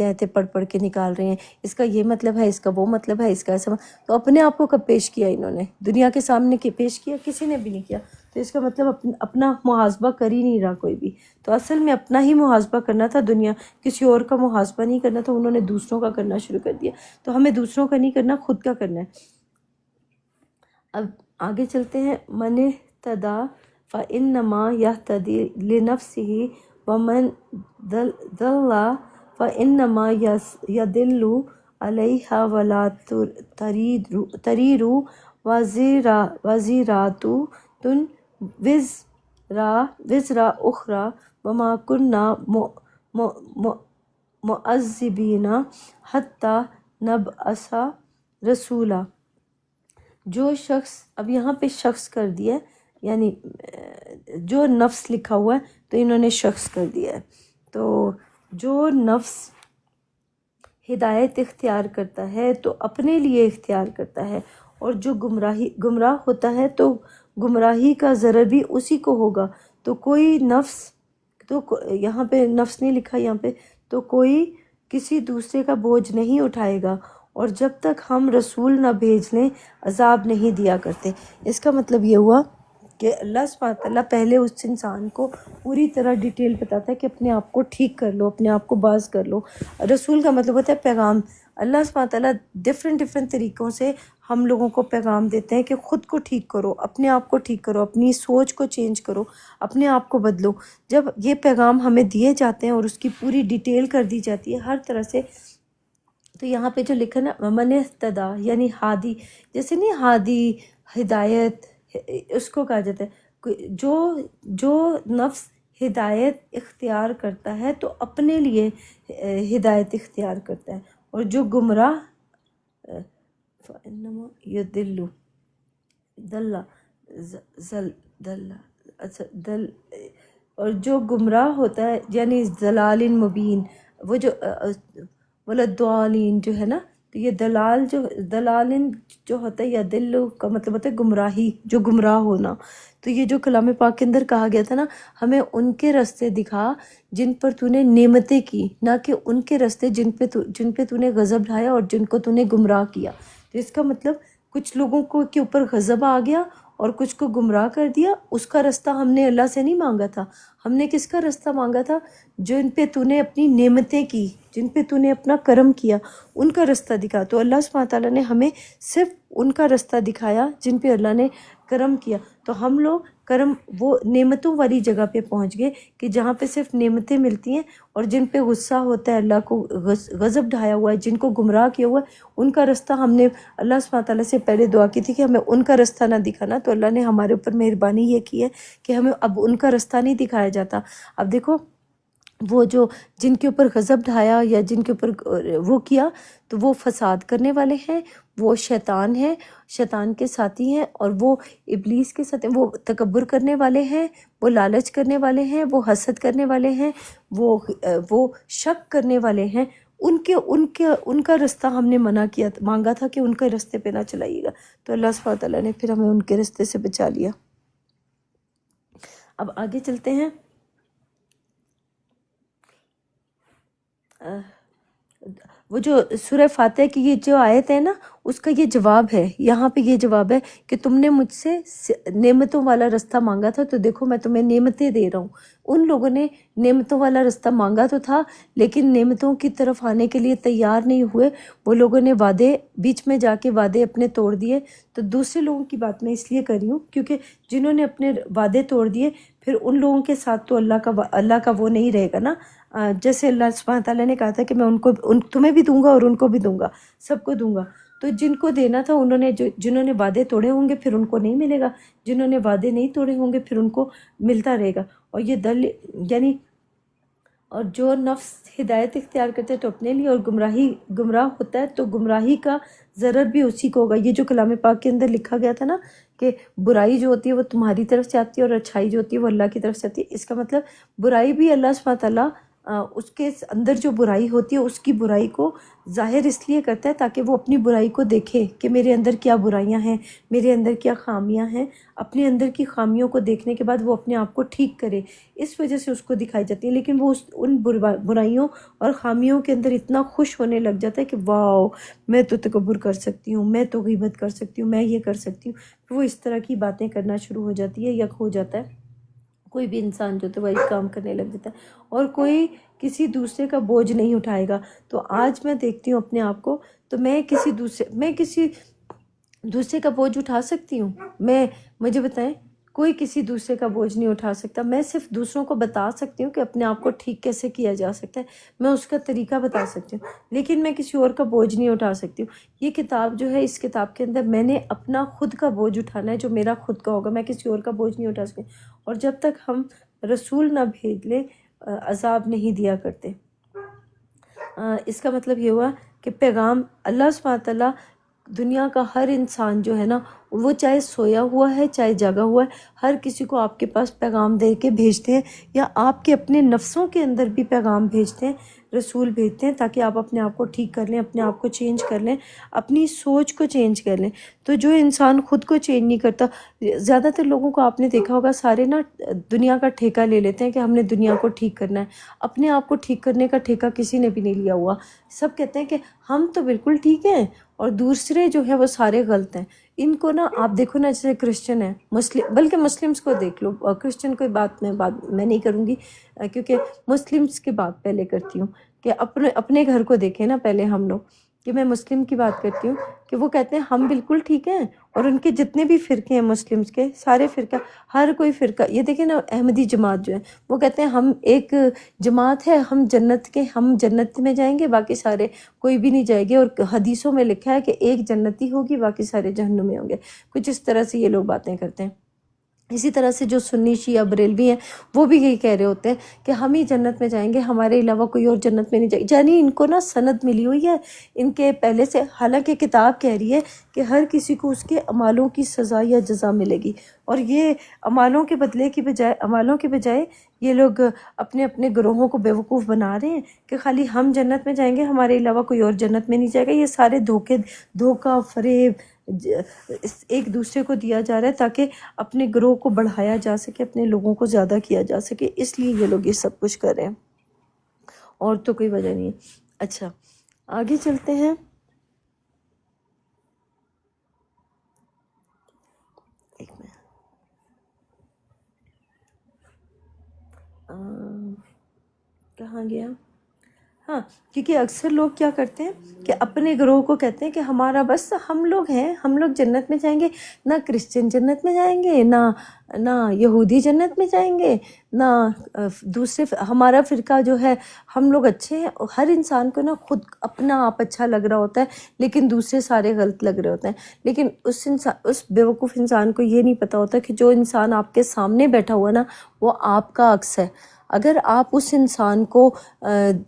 آیتیں پڑھ پڑھ کے نکال رہے ہیں، اس کا یہ مطلب ہے، اس کا وہ مطلب ہے، اس کا ایسا تو اپنے آپ کو کب پیش کیا انہوں نے؟ دنیا کے سامنے پیش کیا؟ کسی نے بھی نہیں کیا۔ تو اس کا مطلب اپنا محاسبہ کر ہی نہیں رہا کوئی بھی۔ تو اصل میں اپنا ہی محاسبہ کرنا تھا، دنیا کسی اور کا محاسبہ نہیں کرنا تھا، انہوں نے دوسروں کا کرنا شروع کر دیا۔ تو ہمیں دوسروں کا نہیں کرنا، خود کا کرنا ہے۔ اب آگے چلتے ہیں، من اہتدی فإنما یہتدی لنفسہ ومن ضل فإنما یضل علیہا ولا تزر وازرۃ وزر اخری وما کنا معذبین حتی نبعث رسولا۔ جو شخص، اب یہاں پہ شخص کر دیا ہے، یعنی جو نفس لکھا ہوا ہے تو انہوں نے شخص کر دیا ہے۔ تو جو نفس ہدایت اختیار کرتا ہے تو اپنے لیے اختیار کرتا ہے، اور جو گمراہ ہوتا ہے تو گمراہی کا ضرر بھی اسی کو ہوگا۔ تو کوئی نفس، تو یہاں پہ نفس نہیں لکھا، یہاں پہ تو کوئی کسی دوسرے کا بوجھ نہیں اٹھائے گا، اور جب تک ہم رسول نہ بھیج لیں عذاب نہیں دیا کرتے۔ اس کا مطلب یہ ہوا کہ اللہ سبحانہ تعالیٰ پہلے اس انسان کو پوری طرح ڈیٹیل بتاتا ہے کہ اپنے آپ کو ٹھیک کر لو، اپنے آپ کو باز کر لو۔ رسول کا مطلب ہوتا ہے پیغام۔ اللہ سبحانہ تعالیٰ ڈفرینٹ طریقوں سے ہم لوگوں کو پیغام دیتے ہیں کہ خود کو ٹھیک کرو، اپنے آپ کو ٹھیک کرو، اپنی سوچ کو چینج کرو، اپنے آپ کو بدلو۔ جب یہ پیغام ہمیں دیے جاتے ہیں اور اس کی پوری ڈیٹیل کر دی جاتی ہے ہر طرح سے، تو یہاں پہ جو لکھا نا من اہتدی یعنی ہادی، جیسے نہیں ہادی ہدایت، اس کو کہا جاتا ہے جو نفس ہدایت اختیار کرتا ہے تو اپنے لیے ہدایت اختیار کرتا ہے، اور جو گمراہ فإنما یضل دل، اور جو گمراہ ہوتا ہے یعنی ضلال مبین، وہ جو ولدالین جو ہے نا، تو یہ دلال جو ہوتا ہے، یا دل کا مطلب ہوتا ہے گمراہی، جو گمراہ ہونا۔ تو یہ جو کلام پاک کے اندر کہا گیا تھا نا، ہمیں ان کے راستے دکھا جن پر تو نے نعمتیں کی، نہ کہ ان کے راستے جن پہ تو نے غضب ڈھایا اور جن کو تو نے گمراہ کیا۔ تو اس کا مطلب کچھ لوگوں کو کے اوپر غضب آ گیا اور کچھ کو گمراہ کر دیا، اس کا راستہ ہم نے اللہ سے نہیں مانگا تھا، ہم نے کس کا راستہ مانگا تھا؟ جن پہ تو نے اپنی نعمتیں کی، جن پہ تو نے اپنا کرم کیا، ان کا راستہ دکھا۔ تو اللہ سبحانہ تعالیٰ نے ہمیں صرف ان کا راستہ دکھایا جن پہ اللہ نے کرم کیا۔ تو ہم لوگ کرم وہ نعمتوں والی جگہ پہ پہنچ گئے کہ جہاں پہ صرف نعمتیں ملتی ہیں، اور جن پہ غصہ ہوتا ہے، اللہ کو غضب ڈھایا ہوا ہے، جن کو گمراہ کیا ہوا ہے، ان کا راستہ ہم نے اللہ سبحانہ تعالیٰ سے پہلے دعا کی تھی کہ ہمیں ان کا راستہ نہ دکھانا۔ تو اللہ نے ہمارے اوپر مہربانی یہ کی ہے کہ ہمیں اب ان کا راستہ نہیں دکھایا جاتا۔ اب دیکھو، وہ جو جن کے اوپر غضب ڈھایا یا جن کے اوپر وہ کیا، تو وہ فساد کرنے والے ہیں، وہ شیطان ہیں، شیطان کے ساتھی ہیں، اور وہ ابلیس کے ساتھ ہیں، وہ تکبر کرنے والے ہیں، وہ لالچ کرنے والے ہیں، وہ حسد کرنے والے ہیں، وہ شک کرنے والے ہیں۔ ان کا راستہ ہم نے منع کیا، مانگا تھا کہ ان کے راستے پہ نہ چلائیے گا، تو اللہ سبحانہ تعالیٰ نے پھر ہمیں ان کے راستے سے بچا لیا۔ اب آگے چلتے ہیں، وہ جو سورہ فاتحہ کی یہ جو آیت ہے نا، اس کا یہ جواب ہے، یہاں پہ یہ جواب ہے کہ تم نے مجھ سے نعمتوں والا راستہ مانگا تھا، تو دیکھو میں تمہیں نعمتیں دے رہا ہوں۔ ان لوگوں نے نعمتوں والا راستہ مانگا تو تھا، لیکن نعمتوں کی طرف آنے کے لیے تیار نہیں ہوئے، وہ لوگوں نے وعدے بیچ میں جا کے وعدے اپنے توڑ دیے۔ تو دوسرے لوگوں کی بات میں اس لیے کر رہی ہوں کیونکہ جنہوں نے اپنے وعدے توڑ دیے، پھر ان لوگوں کے ساتھ تو اللہ کا وہ نہیں رہے گا نا۔ جیسے اللہ سبحانہ تعالیٰ نے کہا تھا کہ میں تمہیں بھی دوں گا اور ان کو بھی دوں گا، سب کو دوں گا۔ تو جن کو دینا تھا جنہوں نے وعدے توڑے ہوں گے پھر ان کو نہیں ملے گا، جنہوں نے وعدے نہیں توڑے ہوں گے پھر ان کو ملتا رہے گا۔ اور یہ یعنی اور جو نفس ہدایت اختیار کرتے ہیں تو اپنے لیے، اور گمراہ ہوتا ہے تو گمراہی کا ضرر بھی اسی کو ہوگا۔ یہ جو کلام پاک کے اندر لکھا گیا تھا نا کہ برائی جو ہوتی ہے وہ تمہاری طرف سے آتی ہے اور اچھائی جو ہوتی ہے وہ اللہ کی طرف سے آتی ہے، اس کا مطلب برائی بھی اللہ سبحانہ تعالیٰ اس کے اندر جو برائی ہوتی ہے اس کی برائی کو ظاہر اس لیے کرتا ہے تاکہ وہ اپنی برائی کو دیکھے کہ میرے اندر کیا برائیاں ہیں، میرے اندر کیا خامیاں ہیں۔ اپنے اندر کی خامیوں کو دیکھنے کے بعد وہ اپنے آپ کو ٹھیک کرے، اس وجہ سے اس کو دکھائی جاتی ہے۔ لیکن وہ ان برائیوں اور خامیوں کے اندر اتنا خوش ہونے لگ جاتا ہے کہ واو، میں تو تکبر کر سکتی ہوں، میں تو غیبت کر سکتی ہوں، میں یہ کر سکتی ہوں۔ وہ اس طرح کی باتیں کرنا شروع ہو جاتی ہے، یک ہو جاتا ہے۔ کوئی بھی انسان جو تو وہی کام کرنے لگ جاتا ہے، اور کوئی کسی دوسرے کا بوجھ نہیں اٹھائے گا۔ تو آج میں دیکھتی ہوں اپنے آپ کو، تو میں کسی دوسرے کا بوجھ اٹھا سکتی ہوں؟ مجھے بتائیں، کوئی کسی دوسرے کا بوجھ نہیں اٹھا سکتا۔ میں صرف دوسروں کو بتا سکتی ہوں کہ اپنے آپ کو ٹھیک کیسے کیا جا سکتا ہے، میں اس کا طریقہ بتا سکتی ہوں، لیکن میں کسی اور کا بوجھ نہیں اٹھا سکتی ہوں۔ یہ کتاب جو ہے، اس کتاب کے اندر میں نے اپنا خود کا بوجھ اٹھانا ہے، جو میرا خود کا ہوگا، میں کسی اور کا بوجھ نہیں اٹھا سکتی۔ اور جب تک ہم رسول نہ بھیج لیں، عذاب نہیں دیا کرتے۔ اس کا مطلب یہ ہوا کہ پیغام اللہ سبحانہ تعالیٰ دنیا کا ہر انسان جو ہے نا، وہ چاہے سویا ہوا ہے چاہے جاگا ہوا ہے، ہر کسی کو آپ کے پاس پیغام دے کے بھیجتے ہیں، یا آپ کے اپنے نفسوں کے اندر بھی پیغام بھیجتے ہیں، رسول بھیجتے ہیں، تاکہ آپ اپنے آپ کو ٹھیک کر لیں، اپنے آپ کو چینج کر لیں، اپنی سوچ کو چینج کر لیں۔ تو جو انسان خود کو چینج نہیں کرتا، زیادہ تر لوگوں کو آپ نے دیکھا ہوگا، سارے نا دنیا کا ٹھیکہ لے لیتے ہیں کہ ہم نے دنیا کو ٹھیک کرنا ہے۔ اپنے آپ کو ٹھیک کرنے کا ٹھیکہ کسی نے بھی نہیں لیا ہوا۔ سب کہتے ہیں کہ ہم تو بالکل ٹھیک ہیں اور دوسرے جو ہے وہ سارے غلط ہیں۔ ان کو نا آپ دیکھو نا، جیسے کرسچن ہیں، بلکہ مسلمس کو دیکھ لو، کرسچن کوئی بات میں نہیں کروں گی، کیونکہ مسلمس کی بات پہلے کرتی ہوں، کہ اپنے گھر کو دیکھیں نا پہلے ہم لوگ، کہ میں مسلم کی بات کرتی ہوں، کہ وہ کہتے ہیں ہم بالکل ٹھیک ہیں، اور ان کے جتنے بھی فرقے ہیں مسلمس کے، سارے فرقہ، ہر کوئی فرقہ، یہ دیکھیں نا احمدی جماعت جو ہے، وہ کہتے ہیں ہم ایک جماعت ہے، ہم جنت میں جائیں گے، باقی سارے کوئی بھی نہیں جائے گے، اور حدیثوں میں لکھا ہے کہ ایک جنتی ہوگی، باقی سارے جہنم میں ہوں گے۔ کچھ اس طرح سے یہ لوگ باتیں کرتے ہیں۔ اسی طرح سے جو سنی شیعہ بریلوی ہیں، وہ بھی یہی کہہ رہے ہوتے ہیں کہ ہم ہی جنت میں جائیں گے، ہمارے علاوہ کوئی اور جنت میں نہیں جائے گا۔ یعنی ان کو نا سند ملی ہوئی ہے ان کے پہلے سے، حالانکہ کتاب کہہ رہی ہے کہ ہر کسی کو اس کے اعمالوں کی سزا یا جزا ملے گی، اور یہ اعمالوں کے بجائے یہ لوگ اپنے اپنے گروہوں کو بیوقوف بنا رہے ہیں کہ خالی ہم جنت میں جائیں گے، ہمارے علاوہ کوئی اور جنت میں نہیں جائے گا۔ یہ سارے دھوکہ فریب ایک دوسرے کو دیا جا رہا ہے تاکہ اپنے گروہ کو بڑھایا جا سکے، اپنے لوگوں کو زیادہ کیا جا سکے، اس لیے یہ لوگ یہ سب کچھ کر رہے ہیں، اور تو کوئی وجہ نہیں ہے۔ اچھا، آگے چلتے ہیں۔ ایک منٹ، کہاں گیا؟ ہاں، کیونکہ اکثر لوگ کیا کرتے ہیں کہ اپنے گروہ کو کہتے ہیں کہ ہمارا بس ہم لوگ ہیں، ہم لوگ جنت میں جائیں گے، نہ کرسچن جنت میں جائیں گے، نہ یہودی جنت میں جائیں گے، نہ دوسرے، ہمارا فرقہ جو ہے، ہم لوگ اچھے ہیں۔ ہر انسان کو نا خود اپنا آپ اچھا لگ رہا ہوتا ہے، لیکن دوسرے سارے غلط لگ رہے ہوتے ہیں۔ لیکن اس بیوقوف انسان کو یہ نہیں پتہ ہوتا کہ جو انسان آپ کے سامنے بیٹھا ہوا نا، وہ آپ کا عکس ہے۔ اگر آپ اس انسان کو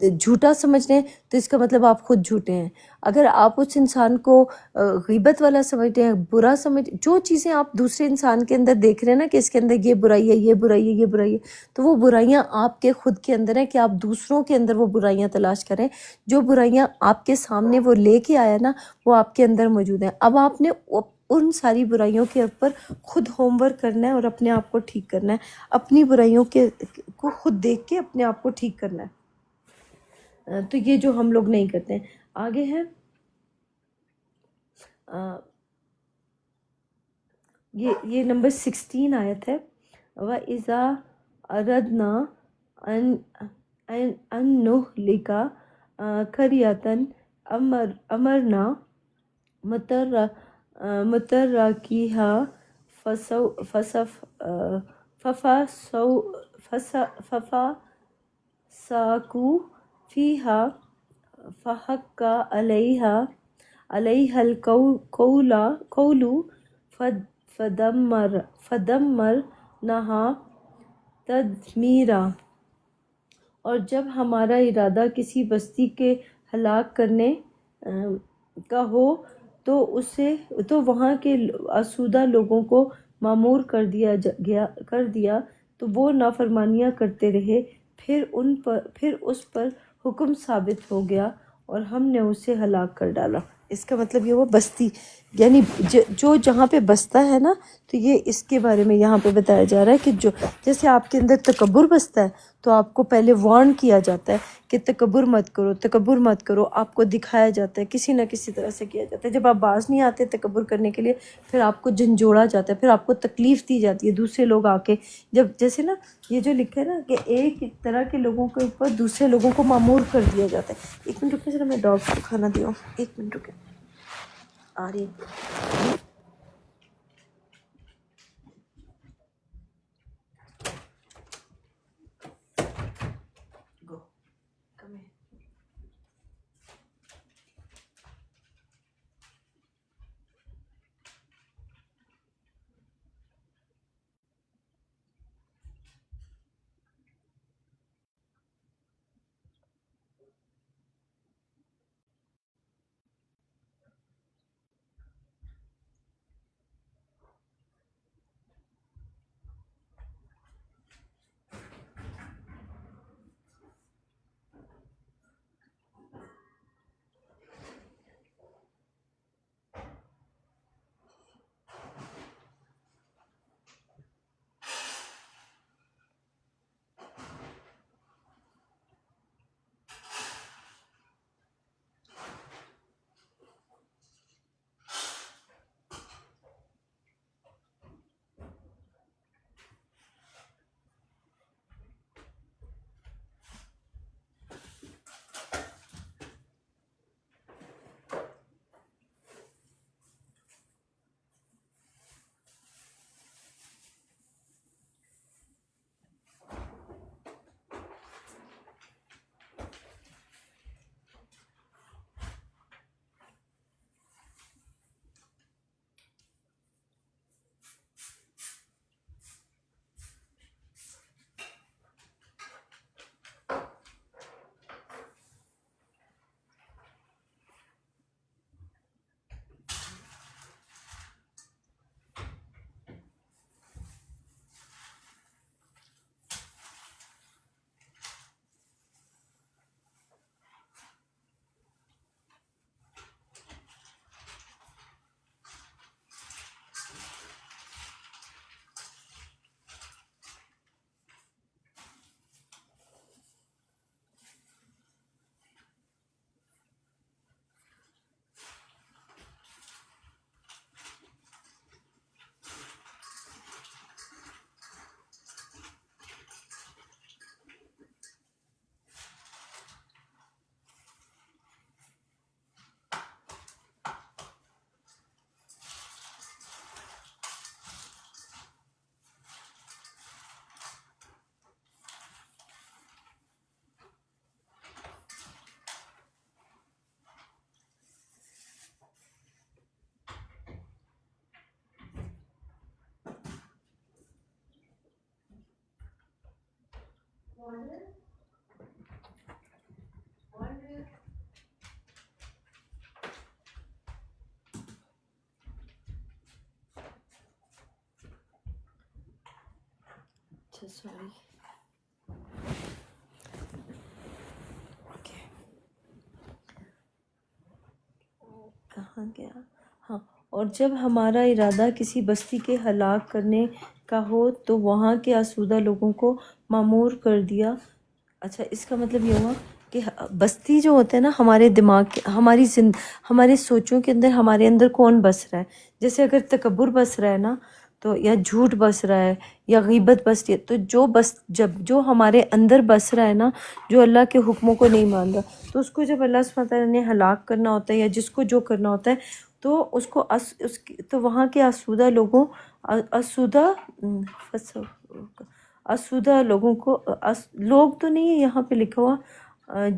جھوٹا سمجھ رہے ہیں تو اس کا مطلب آپ خود جھوٹے ہیں۔ اگر آپ اس انسان کو غیبت والا سمجھتے ہیں، برا جو چیزیں آپ دوسرے انسان کے اندر دیکھ رہے ہیں نا کہ اس کے اندر یہ برائی ہے، یہ برائی ہے، یہ برائی ہے، تو وہ برائیاں آپ کے خود کے اندر ہیں کہ آپ دوسروں کے اندر وہ برائیاں تلاش کریں۔ جو برائیاں آپ کے سامنے وہ لے کے آیا نا، وہ آپ کے اندر موجود ہیں۔ اب آپ نے ان ساری برائیوں کے اوپر خود ہوم ورک کرنا ہے اور اپنے آپ کو ٹھیک کرنا ہے، اپنی برائیوں کو خود دیکھ کے اپنے آپ کو ٹھیک کرنا ہے۔ تو یہ جو ہم لوگ نہیں کرتے ہیں۔ آگے ہے یہ نمبر 16 آیت ہے، وَإِذَا أَرَدْنَا أَن نُهْلِكَ قَرْيَةً أَمَرْنَا مُتَرَّفِيهَا فَفَسَقُوا فِيهَا فَحَقَّ عَلَيْهَا الْقَوْلُ فَدَمَّرْنَاهَا تَدْمِيرًا۔ اور جب ہمارا ارادہ کسی بستی کے ہلاک کرنے کا ہو تو وہاں کے آسودہ لوگوں کو معمور کر دیا تو وہ نافرمانیاں کرتے رہے، پھر اس پر حکم ثابت ہو گیا اور ہم نے اسے ہلاک کر ڈالا۔ اس کا مطلب یہ ہوا بستی، یعنی جو جہاں پہ بستا ہے نا، تو یہ اس کے بارے میں یہاں پہ بتایا جا رہا ہے کہ جو جیسے آپ کے اندر تکبر بستا ہے تو آپ کو پہلے وارن کیا جاتا ہے کہ تکبر مت کرو، تکبر مت کرو، آپ کو دکھایا جاتا ہے، کسی نہ کسی طرح سے کیا جاتا ہے۔ جب آپ باز نہیں آتے تکبر کرنے کے لیے، پھر آپ کو جھنجھوڑا جاتا ہے، پھر آپ کو تکلیف دی جاتی ہے دوسرے لوگ آ کے، جب جیسے نا یہ جو لکھا ہے نا کہ ایک طرح کے لوگوں کے اوپر دوسرے لوگوں کو مامور کر دیا جاتا ہے۔ ایک منٹ رکے ذرا، میں ڈاگ کو کھانا دیا ہوں، ایک منٹ رکے، آ رہی ہے۔ Go. Come here. اچھا سوری، کہاں گیا؟ ہاں، اور جب ہمارا ارادہ کسی بستی کے ہلاک کرنے کا ہو تو وہاں کے آسودہ لوگوں کو مامور کر دیا۔ اچھا، اس کا مطلب یہ ہوا کہ بستی جو ہوتا ہے نا، ہمارے دماغ، ہمارے سوچوں کے اندر، ہمارے اندر کون بس رہا ہے؟ جیسے اگر تکبر بس رہا ہے نا، تو یا جھوٹ بس رہا ہے یا غیبت بس رہی ہے، تو جو ہمارے اندر بس رہا ہے نا، جو اللہ کے حکموں کو نہیں مان رہا، تو اس کو جب اللہ سبحانہ وتعالیٰ نے ہلاک کرنا ہوتا ہے یا جس کو جو کرنا ہوتا ہے، تو اس کو تو وہاں کے آسودہ لوگوں کو، لوگ تو نہیں ہے یہاں پہ لکھا ہوا،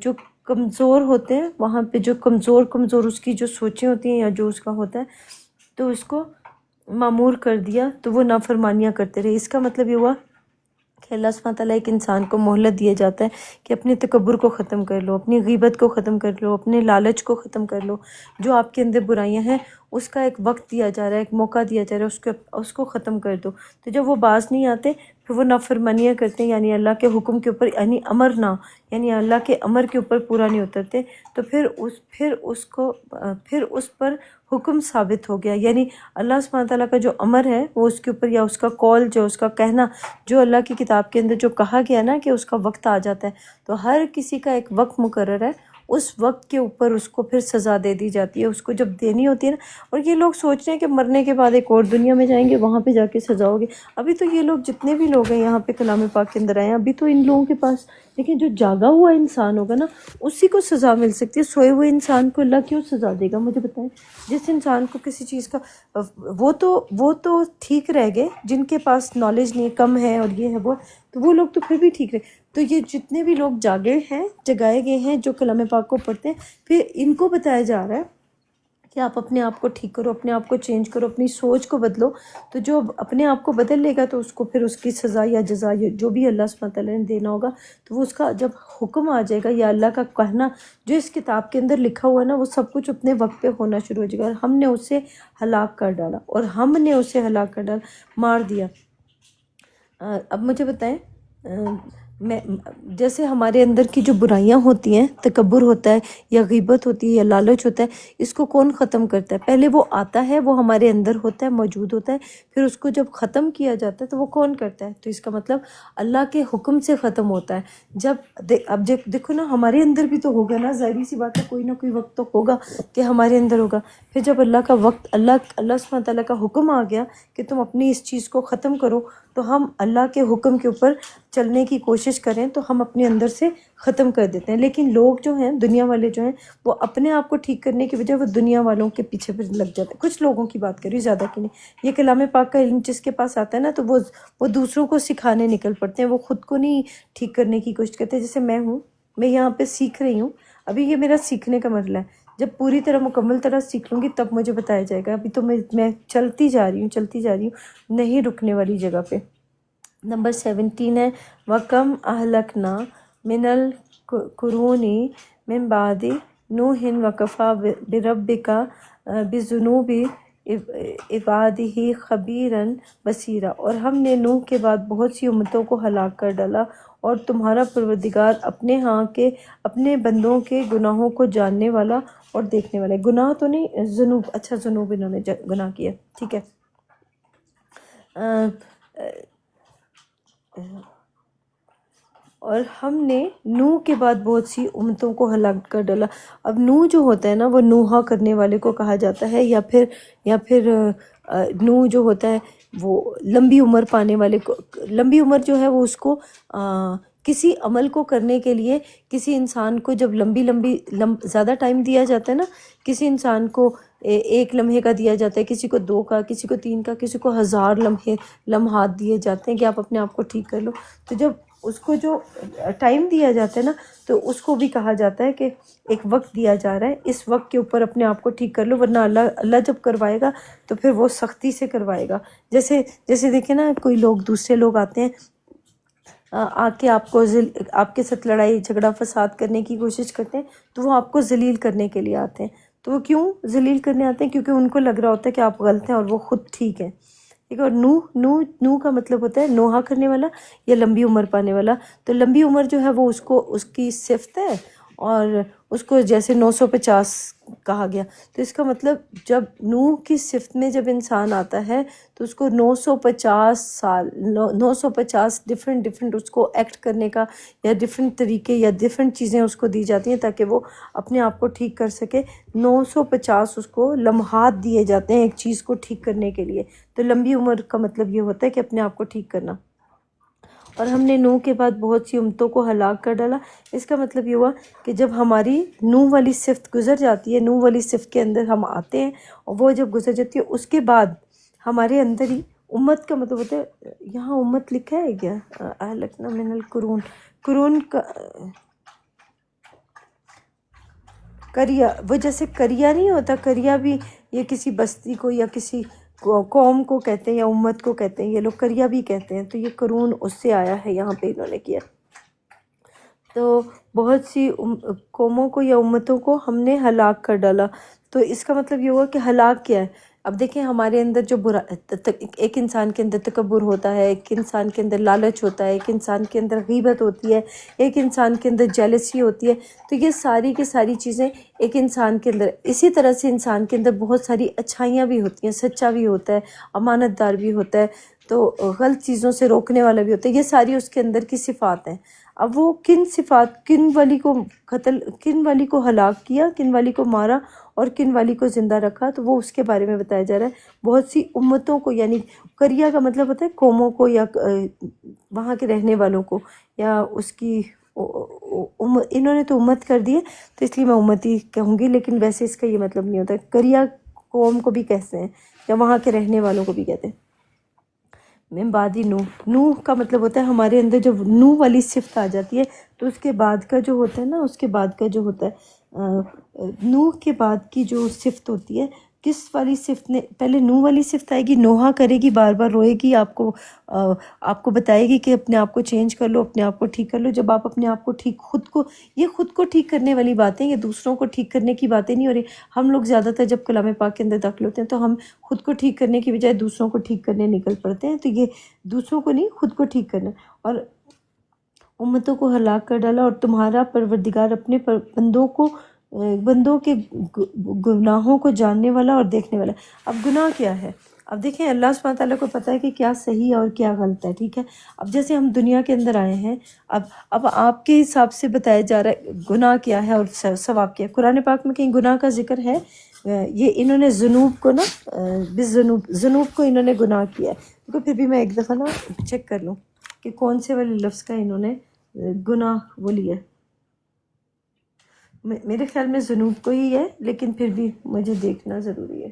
جو کمزور ہوتے ہیں وہاں پہ، جو کمزور اس کی جو سوچیں ہوتی ہیں یا جو اس کا ہوتا ہے، تو اس کو مامور کر دیا، تو وہ نافرمانیاں کرتے رہے۔ اس کا مطلب یہ ہوا کہ اللہ سبحانہ تعالیٰ ایک انسان کو مہلت دیا جاتا ہے کہ اپنے تکبر کو ختم کر لو، اپنی غیبت کو ختم کر لو، اپنے لالچ کو ختم کر لو، جو آپ کے اندر برائیاں ہیں اس کا ایک وقت دیا جا رہا ہے، ایک موقع دیا جا رہا ہے، اس کو ختم کر دو۔ تو جب وہ باز نہیں آتے، پھر وہ نافرمانیاں کرتے ہیں، یعنی اللہ کے حکم کے اوپر، یعنی امر نہ، یعنی اللہ کے امر کے اوپر پورا نہیں اترتے، تو پھر اس پر حکم ثابت ہو گیا، یعنی اللہ سبحانہ تعالیٰ کا جو امر ہے وہ اس کے اوپر، یا اس کا قول جو اس کا کہنا جو اللہ کی کتاب کے اندر جو کہا گیا نا کہ اس کا وقت آ جاتا ہے، تو ہر کسی کا ایک وقت مقرر ہے، اس وقت کے اوپر اس کو پھر سزا دے دی جاتی ہے، اس کو جب دینی ہوتی ہے نا۔ اور یہ لوگ سوچ رہے ہیں کہ مرنے کے بعد ایک اور دنیا میں جائیں گے، وہاں پہ جا کے سزا ہوگی۔ ابھی تو یہ لوگ جتنے بھی لوگ ہیں یہاں پہ کلام پاک کے اندر آئے ہیں، ابھی تو ان لوگوں کے پاس، لیکن جو جاگا ہوا انسان ہوگا نا اسی کو سزا مل سکتی ہے، سوئے ہوئے انسان کو اللہ کیوں سزا دے گا؟ مجھے بتائیں، جس انسان کو کسی چیز کا وہ تو ٹھیک رہ گئے، جن کے پاس نالج نہیں ہے، کم ہے اور یہ ہے وہ، تو وہ لوگ تو پھر بھی ٹھیک رہے۔ تو یہ جتنے بھی لوگ جگائے گئے ہیں جو کلام پاک کو پڑھتے ہیں، پھر ان کو بتایا جا رہا ہے کہ آپ اپنے آپ کو ٹھیک کرو، اپنے آپ کو چینج کرو، اپنی سوچ کو بدلو۔ تو جو اپنے آپ کو بدل لے گا تو اس کو پھر اس کی سزا یا جزا جو بھی اللہ سبحانہ تعالیٰ نے دینا ہوگا، تو وہ اس کا جب حکم آ جائے گا یا اللہ کا کہنا جو اس کتاب کے اندر لکھا ہوا ہے نا، وہ سب کچھ اپنے وقت پہ ہونا شروع ہو جائے گا، اور ہم نے اسے ہلاک کر ڈالا، اور ہم نے اسے ہلاک کر ڈالا، مار دیا۔ اب مجھے بتائیں، میں جیسے ہمارے اندر کی جو برائیاں ہوتی ہیں، تکبر ہوتا ہے یا غیبت ہوتی ہے یا لالچ ہوتا ہے، اس کو کون ختم کرتا ہے؟ پہلے وہ آتا ہے، وہ ہمارے اندر ہوتا ہے، موجود ہوتا ہے، پھر اس کو جب ختم کیا جاتا ہے تو وہ کون کرتا ہے؟ تو اس کا مطلب اللہ کے حکم سے ختم ہوتا ہے۔ اب دیکھو نا، ہمارے اندر بھی تو ہوگا نا، ظاہری سی بات ہے، کوئی نہ کوئی وقت تو ہوگا کہ ہمارے اندر ہوگا۔ پھر جب اللہ کا وقت، اللہ سبحانہ تعالیٰ کا حکم آ گیا کہ تم اپنی اس چیز کو ختم کرو، تو ہم اللہ کے حکم کے اوپر چلنے کی کوشش کریں تو ہم اپنے اندر سے ختم کر دیتے ہیں۔ لیکن لوگ جو ہیں، دنیا والے جو ہیں، وہ اپنے آپ کو ٹھیک کرنے کی بجائے وہ دنیا والوں کے پیچھے پھر لگ جاتے ہیں۔ کچھ لوگوں کی بات کری، زیادہ کی نہیں۔ یہ کلام پاک کا علم جس کے پاس آتا ہے نا، تو وہ دوسروں کو سکھانے نکل پڑتے ہیں، وہ خود کو نہیں ٹھیک کرنے کی کوشش کرتے۔ جیسے میں ہوں، میں یہاں پہ سیکھ رہی ہوں، ابھی یہ میرا سیکھنے کا مرحلہ ہے، جب پوری طرح مکمل طرح سیکھ لوں گی تب مجھے بتایا جائے گا۔ ابھی تو میں چلتی جا رہی ہوں، نہیں رکنے والی جگہ پہ۔ نمبر 17 ہے، وَكَمْ أَهْلَكْنَا مِنَ الْقُرُونِ مِنْ بَعْدِ نُوحٍ وَكَفَى بِرَبِّكَ بِذُنُوبِ عِبَادِهِ خَبِيرًا بَصِيرًا۔ اور ہم نے نوح کے بعد بہت سی امتوں کو ہلاک کر ڈالا، اور تمہارا پروردگار اپنے ہاں کے اپنے بندوں کے گناہوں کو جاننے والا اور دیکھنے والا ہے۔ گناہ تو نہیں، ذنوب، اچھا ذنوب انہوں نے گناہ کیا، ٹھیک ہے۔ اور ہم نے نوح کے بعد بہت سی امتوں کو ہلاک کر ڈالا۔ اب نوح جو ہوتا ہے نا، وہ نوحہ کرنے والے کو کہا جاتا ہے، یا پھر نوح جو ہوتا ہے وہ لمبی عمر پانے والے کو، لمبی عمر جو ہے وہ اس کو کسی عمل کو کرنے کے لیے، کسی انسان کو جب زیادہ ٹائم دیا جاتا ہے نا، کسی انسان کو 1 لمحے کا دیا جاتا ہے، کسی کو 2 کا، کسی کو 3 کا، کسی کو 1000 لمحات دیے جاتے ہیں کہ آپ اپنے آپ کو ٹھیک کر لو۔ تو جب اس کو جو ٹائم دیا جاتا ہے نا، تو اس کو بھی کہا جاتا ہے کہ ایک وقت دیا جا رہا ہے، اس وقت کے اوپر اپنے آپ کو ٹھیک کر لو، ورنہ اللہ جب کروائے گا تو پھر وہ سختی سے کروائے گا۔ جیسے دیکھیں نا، کوئی لوگ، دوسرے لوگ آتے ہیں آ کے آپ کے ساتھ لڑائی جھگڑا فساد کرنے کی کوشش کرتے ہیں، تو وہ آپ کو ذلیل کرنے کے لیے آتے ہیں۔ تو وہ کیوں ذلیل کرنے آتے ہیں؟ کیونکہ ان کو لگ رہا ہوتا ہے کہ آپ غلط ہیں اور وہ خود ٹھیک ہیں۔ اور نوح کا مطلب ہوتا ہے نوحہ کرنے والا یا لمبی عمر پانے والا۔ تو لمبی عمر جو ہے وہ اس کی صفت ہے، اور اس کو جیسے 950 کہا گیا، تو اس کا مطلب جب نوح کی صفت میں جب انسان آتا ہے تو اس کو 950 سال، 950 ڈفرینٹ اس کو ایکٹ کرنے کا، یا ڈفرینٹ طریقے یا ڈفرینٹ چیزیں اس کو دی جاتی ہیں تاکہ وہ اپنے آپ کو ٹھیک کر سکے۔ 950 اس کو لمحات دیے جاتے ہیں ایک چیز کو ٹھیک کرنے کے لیے۔ تو لمبی عمر کا مطلب یہ ہوتا ہے کہ اپنے آپ کو ٹھیک کرنا۔ اور ہم نے نوح کے بعد بہت سی امتوں کو ہلاک کر ڈالا، اس کا مطلب یہ ہوا کہ جب ہماری نوح والی صفت گزر جاتی ہے، نوح والی صفت کے اندر ہم آتے ہیں، اور وہ جب گزر جاتی ہے اس کے بعد ہمارے اندر ہی امت کا مطلب ہوتا ہے، یہاں امت لکھا ہے کیا؟ اہلکنا من القرون، قرون کا کریا، وہ جیسے کریا نہیں ہوتا، کریا بھی یہ کسی بستی کو یا کسی قوم کو کہتے ہیں یا امت کو کہتے ہیں، یہ لوگ کریا بھی کہتے ہیں، تو یہ قرون اس سے آیا ہے، یہاں پہ انہوں نے کیا۔ تو بہت سی قوموں کو یا امتوں کو ہم نے ہلاک کر ڈالا۔ تو اس کا مطلب یہ ہوا کہ ہلاک کیا ہے؟ اب دیکھیں ہمارے اندر جو برا ایک انسان کے اندر تکبر ہوتا ہے، ایک انسان کے اندر لالچ ہوتا ہے، ایک انسان کے اندر غیبت ہوتی ہے، ایک انسان کے اندر جیلسی ہوتی ہے، تو یہ ساری کی ساری چیزیں ایک انسان کے اندر، اسی طرح سے انسان کے اندر بہت ساری اچھائیاں بھی ہوتی ہیں، سچا بھی ہوتا ہے، امانت دار بھی ہوتا ہے، تو غلط چیزوں سے روکنے والا بھی ہوتا ہے، یہ ساری اس کے اندر کی صفات ہیں۔ اب وہ کن صفات، کن والی کو ہلاک کیا، کن والی کو مارا اور کن والی کو زندہ رکھا، تو وہ اس کے بارے میں بتایا جا رہا ہے۔ بہت سی امتوں کو، یعنی قریہ کا مطلب ہوتا ہے قوموں کو، یا وہاں کے رہنے والوں کو، یا اس کی انہوں نے تو امت کر دی ہے تو اس لیے میں امتی کہوں گی، لیکن ویسے اس کا یہ مطلب نہیں ہوتا۔ قریہ قوم کو بھی کہتے ہیں یا وہاں کے رہنے والوں کو بھی کہتے ہیں۔ من بعد نوح کا مطلب ہوتا ہے ہمارے اندر جب نوح والی صفت آ جاتی ہے تو اس کے بعد کا جو ہوتا ہے نا، اس کے بعد کا جو ہوتا ہے نوح کے بعد کی جو صفت ہوتی ہے، کس والی صفت نے پہلے نوح والی صفت آئے گی، نوحہ کرے گی، بار بار روئے گی، آپ کو بتائے گی کہ اپنے آپ کو چینج کر لو، اپنے آپ کو ٹھیک کر لو۔ جب آپ اپنے آپ کو یہ خود کو ٹھیک کرنے والی باتیں، یہ دوسروں کو ٹھیک کرنے کی باتیں نہیں ہو رہی۔ ہم لوگ زیادہ تر جب کلام پاک کے اندر داخل ہوتے ہیں تو ہم خود کو ٹھیک کرنے کی بجائے دوسروں کو ٹھیک کرنے نکل پڑتے ہیں، تو یہ دوسروں کو نہیں، خود کو ٹھیک کرنا۔ اور امتوں کو ہلاک کر ڈالا، اور تمہارا پروردگار اپنے بندوں کے گناہوں کو جاننے والا اور دیکھنے والا۔ اب گناہ کیا ہے؟ اب دیکھیں اللہ سبحانہ تعالیٰ کو پتہ ہے کہ کیا صحیح ہے اور کیا غلط ہے، ٹھیک ہے۔ اب جیسے ہم دنیا کے اندر آئے ہیں، اب آپ کے حساب سے بتایا جا رہا ہے گناہ کیا ہے اور ثواب کیا ہے۔ قرآن پاک میں کہیں گناہ کا ذکر ہے؟ یہ انہوں نے ذنوب کو نا، ذنوب کو انہوں نے گناہ کیا ہے۔ تو پھر بھی میں ایک دفعہ نا چیک کر لوں کہ کون سے والے لفظ کا انہوں نے گناہ وہ لیا ہے۔ میرے خیال میں ذنوب کو ہی ہے، لیکن پھر بھی مجھے دیکھنا ضروری ہے۔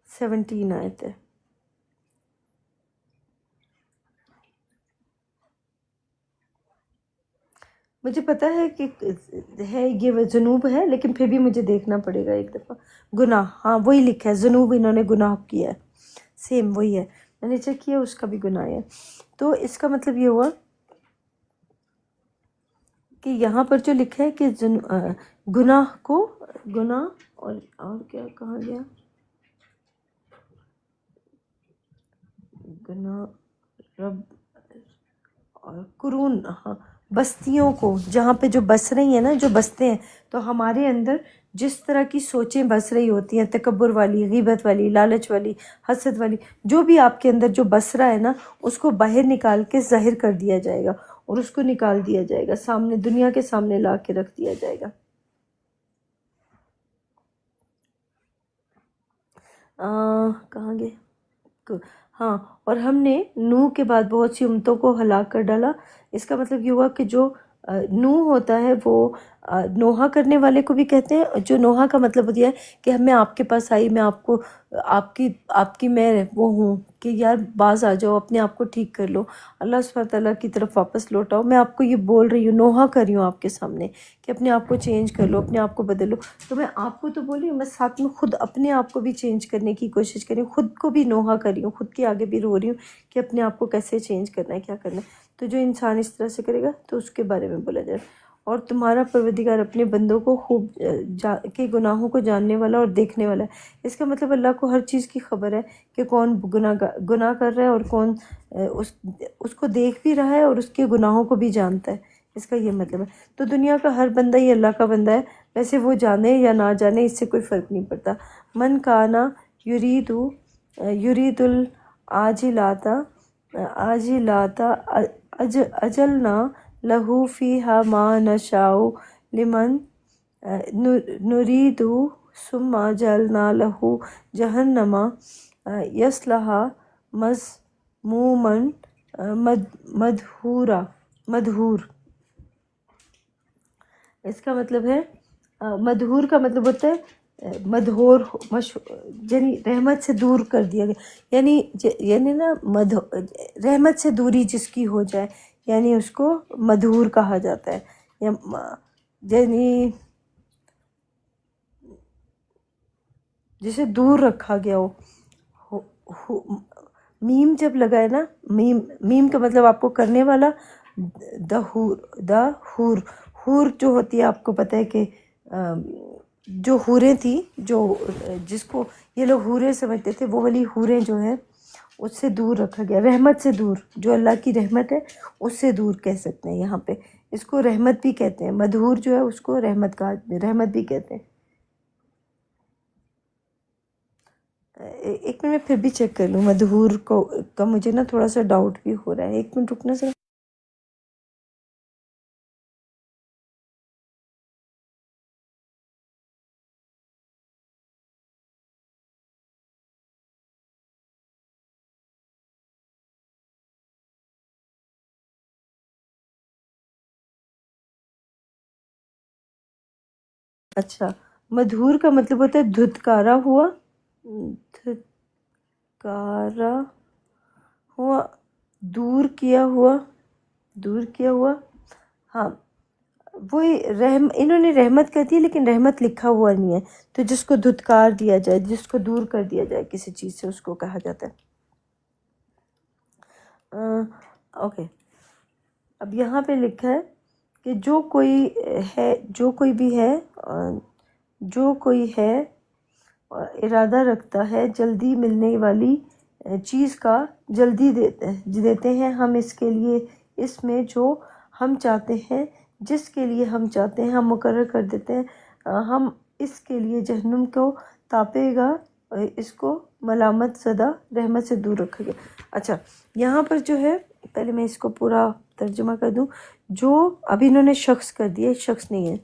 17 آیت ہے۔ مجھے پتہ ہے کہ ہے یہ ذنوب ہے، لیکن پھر بھی مجھے دیکھنا پڑے گا ایک دفعہ۔ گناہ، ہاں وہی لکھا ہے، ذنوب انہوں نے گناہ کیا ہے، سیم وہی ہے، میں نے چیک کیا، اس کا بھی گناہ ہے۔ تو اس کا مطلب یہ ہوا کہ یہاں پر جو لکھا ہے کہ گناہ کو، گناہ اور کیا کہا گیا، گناہ رب اور قرون، ہاں بستیوں کو، جہاں پہ جو بس رہی ہیں نا، جو بستے ہیں، تو ہمارے اندر جس طرح کی سوچیں بس رہی ہوتی ہیں، تکبر والی، غیبت والی، لالچ والی، حسد والی، جو بھی آپ کے اندر جو بس رہا ہے نا، اس کو باہر نکال کے ظاہر کر دیا جائے گا، اور اس کو نکال دیا جائے گا، سامنے دنیا کے سامنے لا کے رکھ دیا جائے گا۔ کہاں گئے؟ ہاں، اور ہم نے نوح کے بعد بہت سی امتوں کو ہلاک کر ڈالا۔ اس کا مطلب یہ ہوا کہ جو نوح ہوتا ہے وہ نوحہ کرنے والے کو بھی کہتے ہیں۔ جو نوحہ کا مطلب ہوتا ہے کہ میں آپ کے پاس آئی، میں آپ کی میں وہ ہوں کہ یار باز آ جاؤ، اپنے آپ کو ٹھیک کر لو، اللہ سبحانہ تعالیٰ کی طرف واپس لوٹ آؤ۔ میں آپ کو یہ بول رہی ہوں، نوحہ کر رہی ہوں آپ کے سامنے کہ اپنے آپ کو چینج کر لو، اپنے آپ کو بدل لو۔ تو میں آپ کو تو بول رہی ہوں، میں ساتھ میں خود اپنے آپ کو بھی چینج کرنے کی کوشش کر رہی ہوں، خود کو بھی نوحہ کر رہی ہوں، خود کے آگے بھی رو رہی ہوں کہ اپنے آپ کو کیسے چینج کرنا ہے، کیا کرنا ہے۔ تو جو انسان اس طرح سے کرے گا تو اس کے بارے میں بولا جائے۔ اور تمہارا پروردگار اپنے بندوں کو خوب کے گناہوں کو جاننے والا اور دیکھنے والا ہے۔ اس کا مطلب اللہ کو ہر چیز کی خبر ہے کہ کون گناہ کر رہا ہے، اور کون اس کو دیکھ بھی رہا ہے اور اس کے گناہوں کو بھی جانتا ہے۔ اس کا یہ مطلب ہے۔ تو دنیا کا ہر بندہ ہی اللہ کا بندہ ہے، ویسے وہ جانے یا نہ جانے اس سے کوئی فرق نہیں پڑتا۔ من کانا یرید العاجلات اجلنا لہو فیہا ما نشاء لمن نرید ثم جعلنا لہو جہنم یصلاھا مذموما مدحور۔ اس کا مطلب ہے مدحور کا مطلب ہوتا ہے مدحور، یعنی رحمت سے دور کر دیا گیا، یعنی نا رحمت سے دوری جس کی ہو جائے، یعنی اس کو مدحور کہا جاتا ہے، یعنی جسے دور رکھا گیا ہو۔ میم جب لگائے نا، میم کا مطلب آپ کو کرنے والا حور حور جو ہوتی ہے، آپ کو پتہ ہے کہ جو حوریں تھیں، جس کو یہ لوگ حوریں سمجھتے تھے، وہ والی حوریں جو ہیں اس سے دور رکھا گیا، رحمت سے دور، جو اللہ کی رحمت ہے اس سے دور کہہ سکتے ہیں یہاں پہ، اس کو رحمت بھی کہتے ہیں، مدحور جو ہے اس کو رحمت بھی کہتے ہیں۔ ایک منٹ میں پھر بھی چیک کر لوں، مدحور کا مجھے نا تھوڑا سا ڈاؤٹ بھی ہو رہا ہے، ایک منٹ رکنا ذرا۔ اچھا، مدحور کا مطلب ہوتا ہے دھتکارا ہوا، دھتکارا ہوا، دور کیا ہوا، ہاں وہی انہوں نے رحمت کر دی لیکن رحمت لکھا ہوا نہیں ہے، تو جس کو دھتکار دیا جائے، جس کو دور کر دیا جائے کسی چیز سے، اس کو کہا جاتا ہے۔ اوکے، اب یہاں پہ لکھا ہے کہ جو کوئی ہے ارادہ رکھتا ہے جلدی ملنے والی چیز کا، جلدی دیتے ہیں ہم اس کے لیے، اس میں جو ہم چاہتے ہیں، جس کے لیے ہم چاہتے ہیں ہم مقرر کر دیتے ہیں، ہم اس کے لیے جہنم کو تاپے گا، اس کو ملامت زدہ رحمت سے دور رکھے گا۔ اچھا، یہاں پر جو ہے، پہلے میں اس کو پورا ترجمہ کر دوں، جو اب انہوں نے شخص کر دیا، شخص نہیں ہے،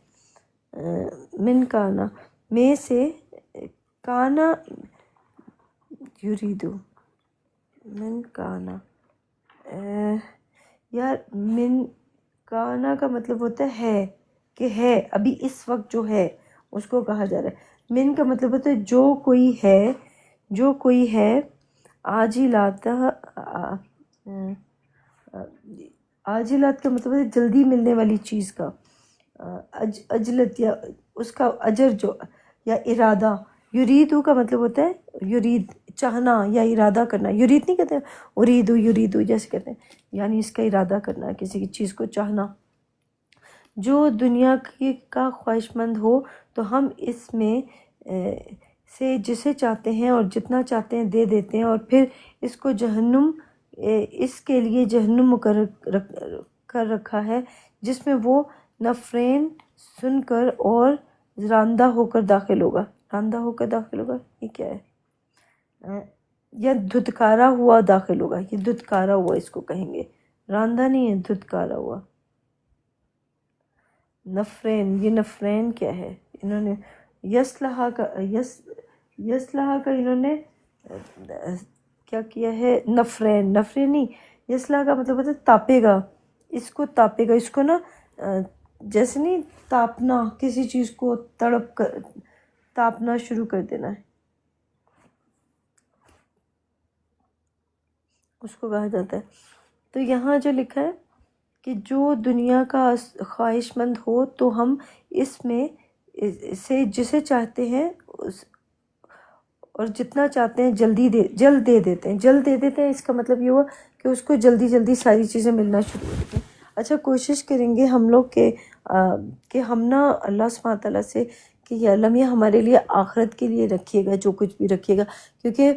من کانا، میں سے، کانا یریدو، من کانا، یار من کانا کا مطلب ہوتا ہے کہ ہے، ابھی اس وقت جو ہے اس کو کہا جا رہا ہے۔ من کا مطلب ہوتا ہے جو کوئی ہے عاجلات کا مطلب ہے جلدی ملنے والی چیز کا، عجلت یا اس کا اجر جو، یا ارادہ، یریدو کا مطلب ہوتا ہے یرید، چاہنا یا ارادہ کرنا، یرید نہیں کہتے، یریدو جیسے کہتے ہیں، یعنی اس کا ارادہ کرنا، کسی کی چیز کو چاہنا۔ جو دنیا کا خواہش مند ہو تو ہم اس میں سے جسے چاہتے ہیں اور جتنا چاہتے ہیں دے دیتے ہیں، اور پھر اس کو اس کے لیے جہنم مقرر کر رکھا ہے، جس میں وہ نفرین سن کر اور راندہ ہو کر داخل ہوگا۔ یہ کیا ہے؟ یا دھتکارا ہوا داخل ہوگا، یہ دھتکارا ہوا اس کو کہیں گے، راندہ نہیں ہے، دھتکارا ہوا۔ نفرین، یہ نفرین کیا ہے؟ انہوں نے یسلحا کا انہوں نے کیا کیا ہے؟ نفرین نہیں، یسلحا کا مطلب ہوتا ہے تاپے گا، اس کو تاپے گا، اس کو نا جیسے نہیں تاپنا، کسی چیز کو تاپنا شروع کر دینا ہے، اس کو کہا جاتا ہے۔ تو یہاں جو لکھا ہے کہ جو دنیا کا خواہش مند ہو تو ہم اس میں سے جسے چاہتے ہیں اور جتنا چاہتے ہیں جلد دے دیتے ہیں۔ اس کا مطلب یہ ہوا کہ اس کو جلدی ساری چیزیں ملنا شروع ہو جاتی ہیں۔ اچھا، کوشش کریں گے ہم لوگ کہ ہم نا اللہ سبحانہ تعالیٰ سے کہ یا اللہ میاں ہمارے لیے آخرت کے لیے رکھیے گا، جو کچھ بھی رکھیے گا، کیونکہ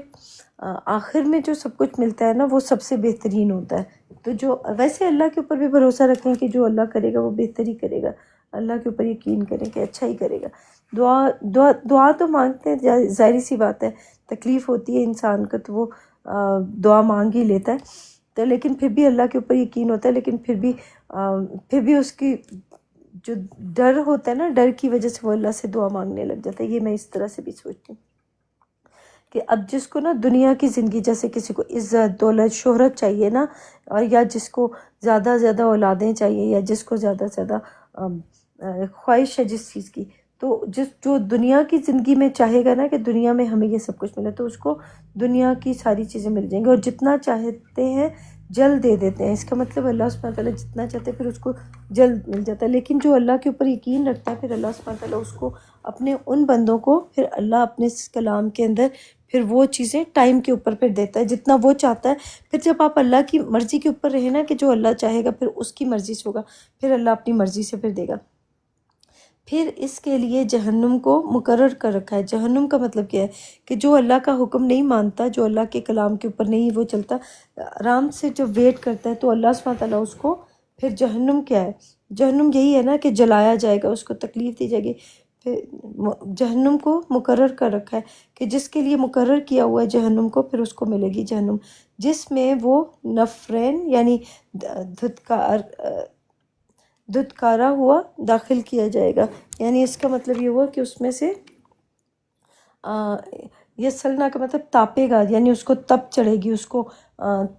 آخر میں جو سب کچھ ملتا ہے نا وہ سب سے بہترین ہوتا ہے۔ تو جو ویسے اللہ کے اوپر بھی بھروسہ رکھیں کہ جو اللہ کرے گا وہ بہتر ہی کرے گا، اللہ کے اوپر یقین کریں کہ اچھا ہی کرے گا۔ دعا تو مانگتے ہیں، ظاہری سی بات ہے، تکلیف ہوتی ہے انسان کو تو وہ دعا مانگ ہی لیتا ہے، تو لیکن پھر بھی اللہ کے اوپر یقین ہوتا ہے، لیکن پھر بھی اس کی جو ڈر ہوتا ہے نا، ڈر کی وجہ سے وہ اللہ سے دعا مانگنے لگ جاتا ہے۔ یہ میں اس طرح سے بھی سوچتی ہوں کہ اب جس کو نا دنیا کی زندگی، جیسے کسی کو عزت، دولت، شہرت چاہیے نا، اور یا جس کو زیادہ اولادیں چاہیے، یا جس کو زیادہ خواہش ہے جس چیز کی، تو جو دنیا کی زندگی میں چاہے گا نا کہ دنیا میں ہمیں یہ سب کچھ ملے، تو اس کو دنیا کی ساری چیزیں مل جائیں گی، اور جتنا چاہتے ہیں جلد دے دیتے ہیں۔ اس کا مطلب اللہ سبحانہ تعالیٰ جتنا چاہتے ہیں پھر اس کو جلد مل جاتا ہے۔ لیکن جو اللہ کے اوپر یقین رکھتا ہے، پھر اللہ سبحانہ تعالیٰ اس کو اپنے ان بندوں کو، پھر اللہ اپنے اس کلام کے اندر پھر وہ چیزیں ٹائم کے اوپر پھر دیتا ہے جتنا وہ چاہتا ہے. پھر جب آپ اللہ کی مرضی کے اوپر رہے نا کہ جو اللہ چاہے گا پھر اس کی مرضی سے ہوگا، پھر اللہ اپنی مرضی سے پھر دے گا. پھر اس کے لیے جہنم کو مقرر کر رکھا ہے. جہنم کا مطلب کیا ہے کہ جو اللہ کا حکم نہیں مانتا، جو اللہ کے کلام کے اوپر نہیں وہ چلتا، آرام سے جو ویٹ کرتا ہے، تو اللہ سبحانہ تعالیٰ اس کو پھر جہنم کیا ہے، جہنم یہی ہے نا کہ جلایا جائے گا، اس کو تکلیف دی جائے گی. پھر جہنم کو مقرر کر رکھا ہے کہ جس کے لیے مقرر کیا ہوا ہے جہنم کو، پھر اس کو ملے گی جہنم، جس میں وہ نفرین یعنی دھتکارا ہوا داخل کیا جائے گا. یعنی اس کا مطلب یہ ہوا کہ اس میں سے یہ سلنا کا مطلب تاپے گا، یعنی اس کو تپ چڑھے گی، اس کو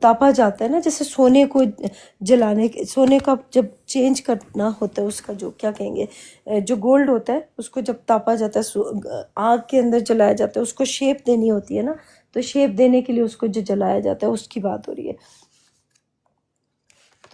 تاپا جاتا ہے نا، جیسے سونے کو جلانے، سونے کا جب چینج کرنا ہوتا ہے، اس کا جو کیا کہیں گے، جو گولڈ ہوتا ہے اس کو جب تاپا جاتا ہے، آگ کے اندر جلایا جاتا ہے، اس کو شیپ دینی ہوتی ہے نا، تو شیپ دینے کے لیے اس کو جو جلایا جاتا ہے اس کی بات ہو رہی ہے.